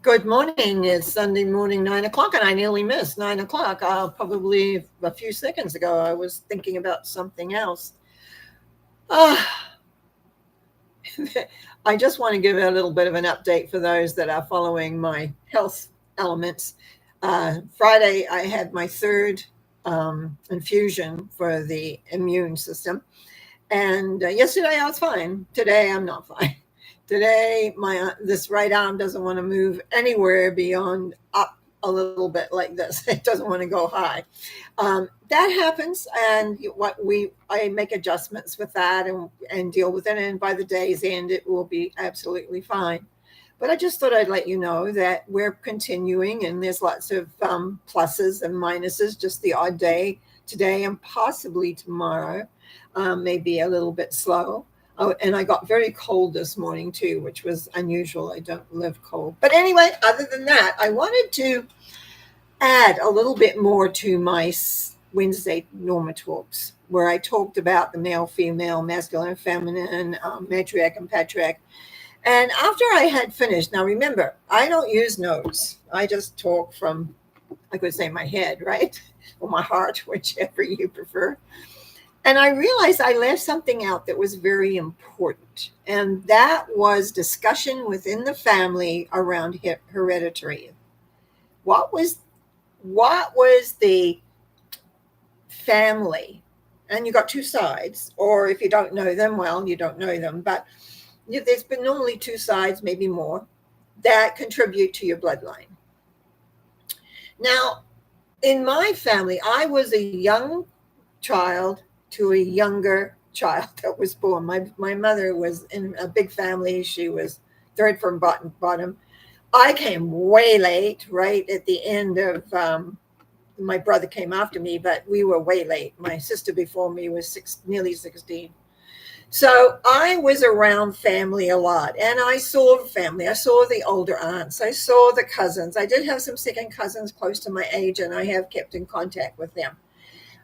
Good morning. It's Sunday morning, 9 o'clock, and I nearly missed 9 o'clock. Probably a few seconds ago, I was thinking about something else. Uh, I just want to give a little bit of an update for those that are following my health elements. Friday, I had my third infusion for the immune system. And yesterday I was fine. Today I'm not fine. Today my this right arm doesn't want to move anywhere beyond up a little bit like this. It doesn't want to go high. That happens, and what we I make adjustments with that and deal with it. And by the day's end, it will be absolutely fine. But I just thought I'd let you know that we're continuing, and there's lots of pluses and minuses. Just the odd day today and possibly tomorrow may be a little bit slow. Oh, and I got very cold this morning too, which was unusual. I don't live cold. But anyway, other than that, I wanted to add a little bit more to my Wednesday Norma Talks, where I talked about the male, female, masculine, feminine, matriarch, and patriarch. And after I had finished, now remember, I don't use notes. I just talk from, I could say, my head, right? Or my heart, whichever you prefer. And I realized I left something out that was very important. And that was discussion within the family around hereditary. What was the family? And you got two sides, or if you don't know them, well, you don't know them. But there's been normally two sides, maybe more, that contribute to your bloodline. Now, in my family, I was a young child to a younger child that was born. My mother was in a big family. She was third from bottom. I came way late, right at the end of my brother came after me, but we were way late. My sister before me was nearly 16. So I was around family a lot, and I saw family. I saw the older aunts. I saw the cousins. I did have some second cousins close to my age, and I have kept in contact with them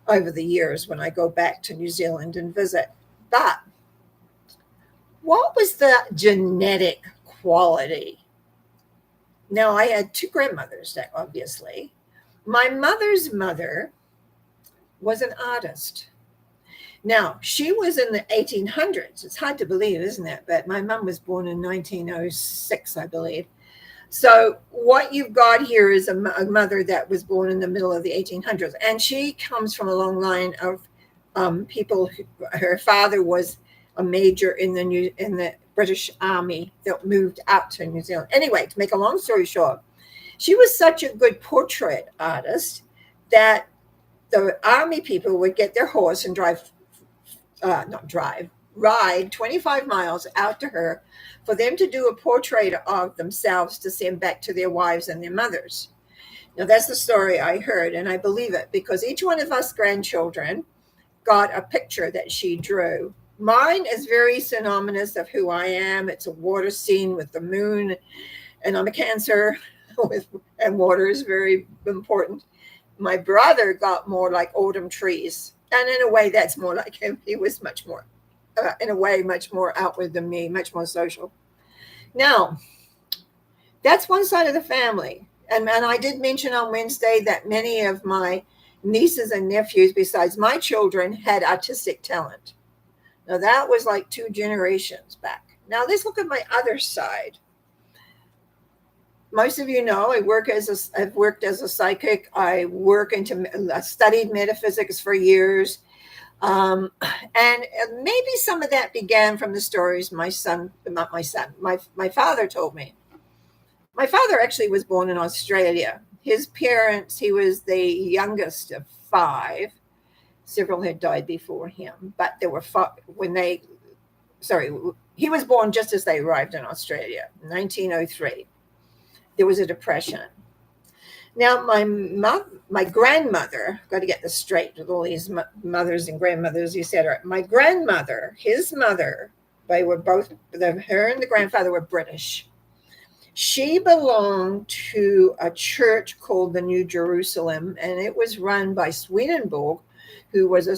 over the years when I go back to New Zealand and visit. But what was the genetic quality? Now, I had two grandmothers, obviously. My mother's mother was an artist. Now, she was in the 1800s. It's hard to believe, isn't it? But my mom was born in 1906, I believe. So what you've got here is a mother that was born in the middle of the 1800s. And she comes from a long line of people. Her father was a major in the British Army that moved out to New Zealand. Anyway, to make a long story short, she was such a good portrait artist that the army people would get their horse and ride 25 miles out to her for them to do a portrait of themselves to send back to their wives and their mothers. Now, that's the story I heard, and I believe it because each one of us grandchildren got a picture that she drew. Mine is very synonymous of who I am. It's a water scene with the moon, and I'm a Cancer, and water is very important. My brother got more like autumn trees, and in a way, that's more like him. He was much more, in a way, much more outward than me, much more social. Now, that's one side of the family. And I did mention on Wednesday that many of my nieces and nephews, besides my children, had artistic talent. Now, that was like two generations back. Now, let's look at my other side. Most of you know I've worked as a psychic. I studied metaphysics for years. And maybe some of that began from the stories my father told me. My father actually was born in Australia. His parents, he was the youngest of five. Several had died before him, but there were he was born just as they arrived in Australia, 1903. There was a depression. Now, my grandmother, got to get this straight with all these mothers and grandmothers, etc. My grandmother, his mother, they were both, her and the grandfather were British. She belonged to a church called the New Jerusalem, and it was run by Swedenborg, who was a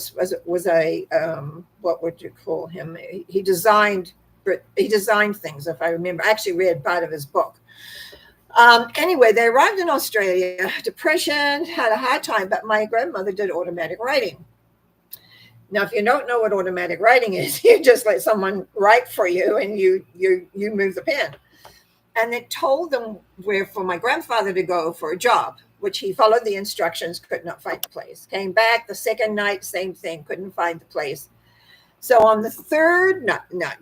what would you call him? He designed things, if I remember. I actually read part of his book. Anyway, they arrived in Australia, depression, had a hard time, but my grandmother did automatic writing. Now, if you don't know what automatic writing is, you just let someone write for you and you move the pen. And it told them where for my grandfather to go for a job, which he followed the instructions, could not find the place. Came back the second night, same thing, couldn't find the place. So on the third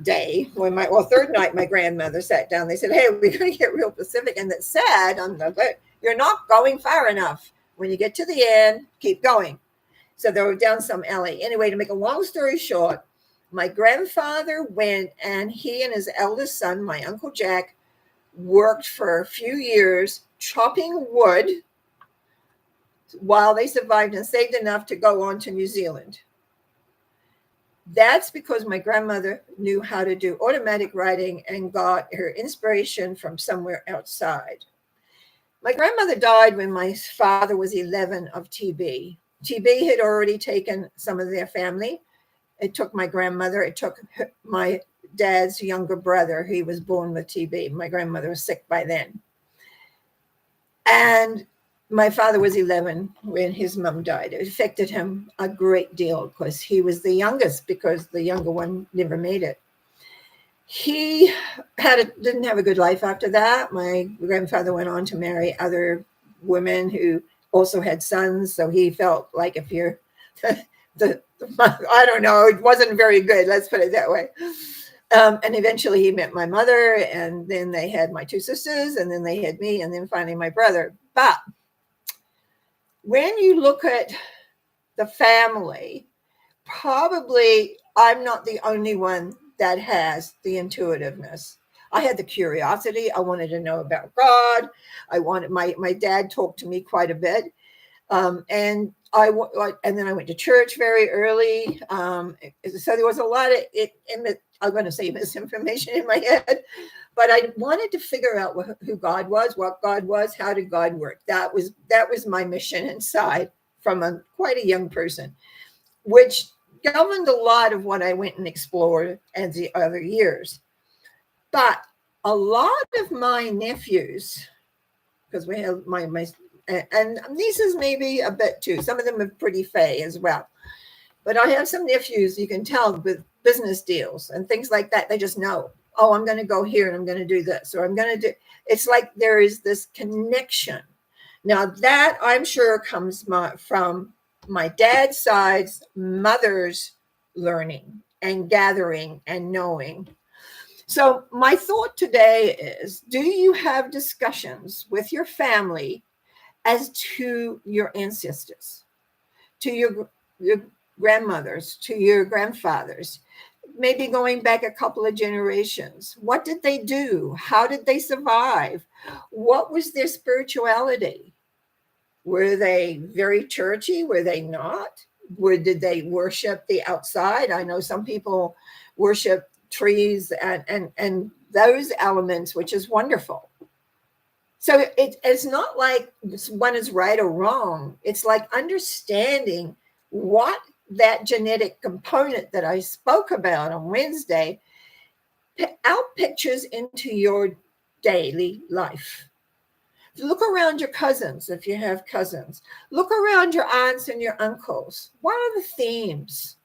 day, third night, my grandmother sat down. They said, "Hey, we're going to get real specific," and it said on the, "You're not going far enough. When you get to the end, keep going." So they were down some alley. Anyway, to make a long story short, my grandfather went and he and his eldest son, my Uncle Jack, worked for a few years chopping wood while they survived and saved enough to go on to New Zealand. That's because my grandmother knew how to do automatic writing and got her inspiration from somewhere outside. My grandmother died when my father was 11 of TB. TB had already taken some of their family. It took my grandmother, it took my dad's younger brother. He was born with TB. My grandmother was sick by then. And my father was 11 when his mom died. It affected him a great deal because he was the youngest, because the younger one never made it. He didn't have a good life after that. My grandfather went on to marry other women who also had sons. So he felt like if you're I don't know, it wasn't very good. Let's put it that way. And eventually he met my mother, and then they had my two sisters, and then they had me, and then finally my brother. But when you look at the family, probably I'm not the only one that has the intuitiveness. I had the curiosity. I wanted to know about God. I wanted my dad talked to me quite a bit. And then I went to church very early. So there was a lot of I'm going to say misinformation in my head, but I wanted to figure out who God was, what God was, how did God work. That was my mission inside from quite a young person, which governed a lot of what I went and explored as the other years. But a lot of my nephews, because we have my and nieces maybe a bit too. Some of them are pretty fey as well. But I have some nephews, you can tell, with business deals and things like that. They just know, oh, I'm going to go here and I'm going to do this, or I'm going to do. It's like there is this connection. Now that I'm sure comes from my dad's side's mother's learning and gathering and knowing. So my thought today is, do you have discussions with your family as to your ancestors, to your grandmothers, to your grandfathers, maybe going back a couple of generations? What did they do? How did they survive? What was their spirituality? Were they very churchy? Were they not? Did they worship the outside? I know some people worship trees and those elements, which is wonderful. So it's not like one is right or wrong. It's like understanding what that genetic component that I spoke about on Wednesday outpictures into your daily life. Look around your cousins, if you have cousins. Look around your aunts and your uncles. What are the themes?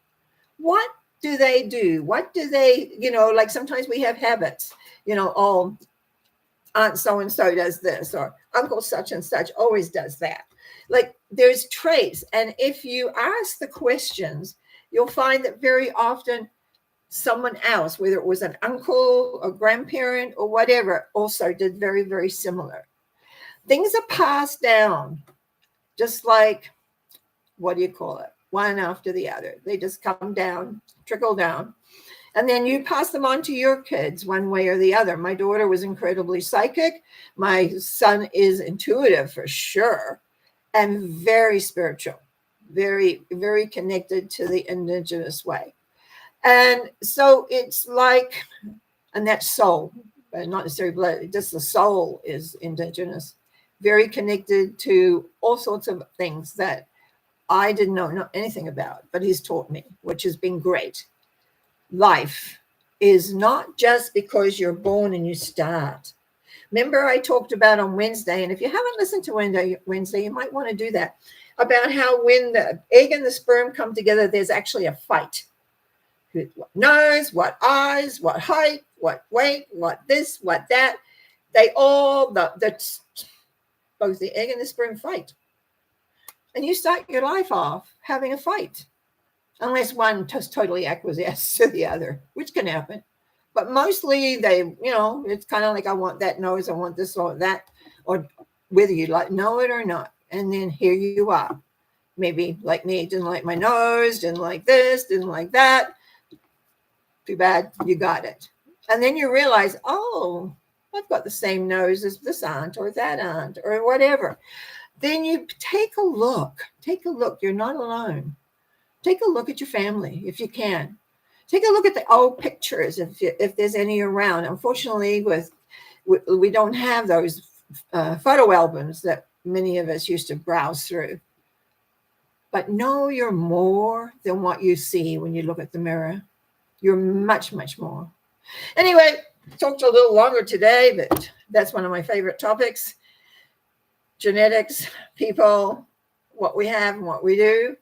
What do they do? What do they, like sometimes we have habits, oh, aunt so-and-so does this, or uncle such and such always does that. Like there's traits. And if you ask the questions, you'll find that very often someone else, whether it was an uncle or grandparent or whatever, also did very, very similar. Things are passed down, just like, what do you call it? One after the other. They just come down, trickle down. And then you pass them on to your kids one way or the other. My daughter was incredibly psychic. My son is intuitive for sure, and very spiritual, very, very connected to the indigenous way. And so it's like, and that soul, not necessarily blood, just the soul is indigenous, very connected to all sorts of things that I didn't know anything about, but he's taught me, which has been great. Life is not just because you're born and you start. Remember I talked about on Wednesday, and if you haven't listened to Wednesday, you might want to do that, about how when the egg and the sperm come together, there's actually a fight. What nose, what eyes, what height, what weight, what this, what that. They all, both the egg and the sperm fight. And you start your life off having a fight, unless one just totally acquiesces to the other, which can happen. But mostly it's kind of like, I want that nose, I want this or that, or whether you know it or not. And then here you are. Maybe like me, didn't like my nose, didn't like this, didn't like that. Too bad, you got it. And then you realize, oh, I've got the same nose as this aunt or that aunt or whatever. Then you take a look. You're not alone. Take a look at your family if you can. Take a look at the old pictures if there's any around. Unfortunately, we don't have those photo albums that many of us used to browse through. But know you're more than what you see when you look at the mirror. You're much, much more. Anyway, talked a little longer today, but that's one of my favorite topics. Genetics, people, what we have and what we do.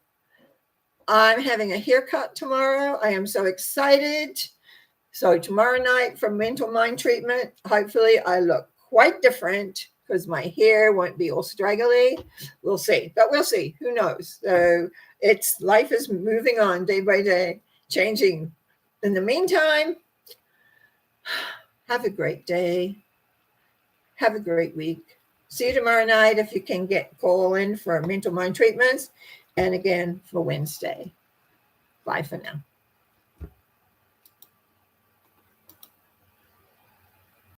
I'm having a haircut tomorrow. I am so excited. So tomorrow night for mental mind treatment, hopefully I look quite different because my hair won't be all straggly. We'll see, but we'll see. Who knows? So life is moving on day by day, changing. In the meantime, have a great day. Have a great week. See you tomorrow night if you can call in for mental mind treatments. And again for Wednesday. Bye for now.